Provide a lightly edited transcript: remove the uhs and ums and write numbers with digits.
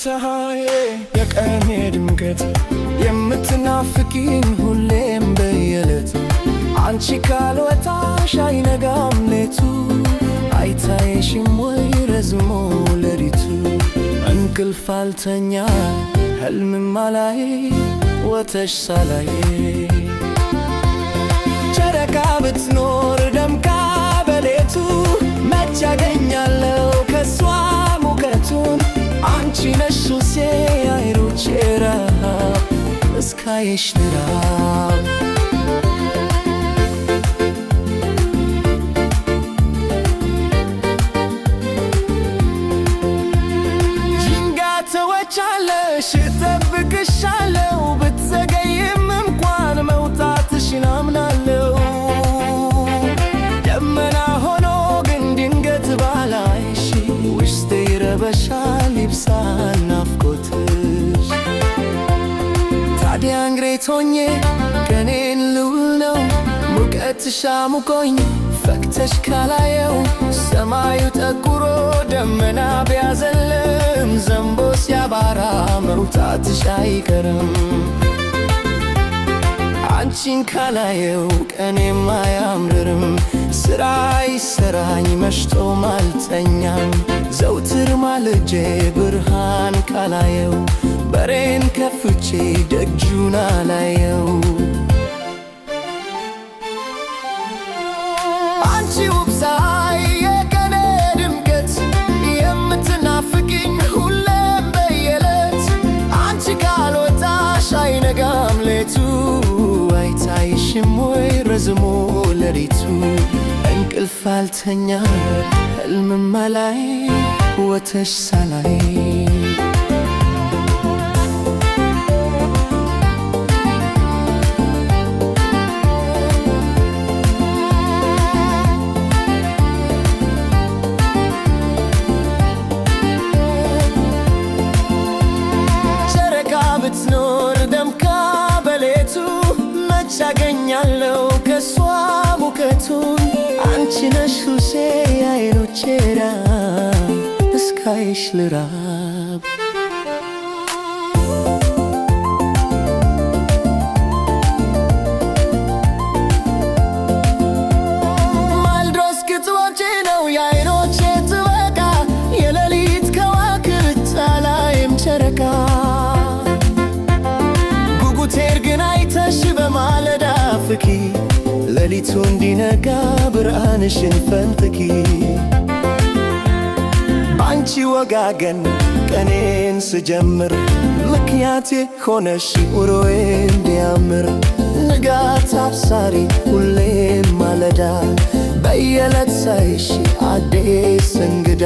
ፀሐይ የቀኔ ድምቀት የምትናፍቂኝ ሁሌም በየዕለት አንቺ ካልወጣሽ አይነጋም ሌቱ አይታይሽም ወይ ረዝሞ ሌሊቱ እንቅልፍ አልተኛ ህልምም አላይ ወተሽ ሳላይ ጨረቃ ብትኖር ደምቃ በሌቱ መች አገኛለሁ ከሷ ሙቀቱን አንቺ ነሽ ሱሴ አይኖቼ ረሃብ እስካይሽ ልራብ ጅንጋተወቻለሽ እጠብቅሻለሁ ብትዘገይም እንኳን መውጣትሽን አምናለሁ ደመና ሆኖ ግን ድንገት ባላይሽ ውስጤ ይረበሻል ይብሳል ናፍቆትሽ ታዲያ እንግሬት ሆኜ ቀኔን ልውል ነው ሙቀትሽ አሙቆኝ ፈክተሽ ካላየው ሰማዩ ጠቁሮ ደመና ቢያዘልም ዘንቦ ሲያባራ መውጣትሽ አይቀርም አንቺን ካላየው ቀኔም አያምርም ስራ ይሰራኝ መሽቶም አልተኛም ዘውትር ማልጄ ብርሃን ካላየው በሬን ከፍቼ ደጁን አላየው አንቺ ውብ ፀሐይ የቀኔ ድምቀት የምትናፍቂኝ ሁሌም በየዕለት አንቺ ካልወጣሽ አይነጋም ሌቱ አይታይሽም ወይ ረዝሞ ሌሊቱ እንቅልፍ አልተኛ ህልምም አላይ ወተሽ ሳላይ ብትኖር ደምቃ በሌቱ መች አገኛለሁ ከሷ ሙቀቱን አንቺ ነሽ ሱሴ አይኖቼ ረሃብ እስካይሽ ልራብ ማልዶ እስክትወጪ ነው የአይኖቼ ጥበቃ የሌሊት ከዋክብት አላይም ጨረቃ ጉጉቴር ግን አይተሽ በማለዳ ፍኪ ሌሊቱ እንዲነጋ ብርሃንሽን ፈንጥቂ አንቺ ወጋገን ቀኔን ስጀምር ምክንያቴ ሆነሽ ውሎዬ እንዲያምር ንጋት አብሳሪ ሁሌም ማለዳ በየዕለት ሳይሽ አዲስ እንግዳ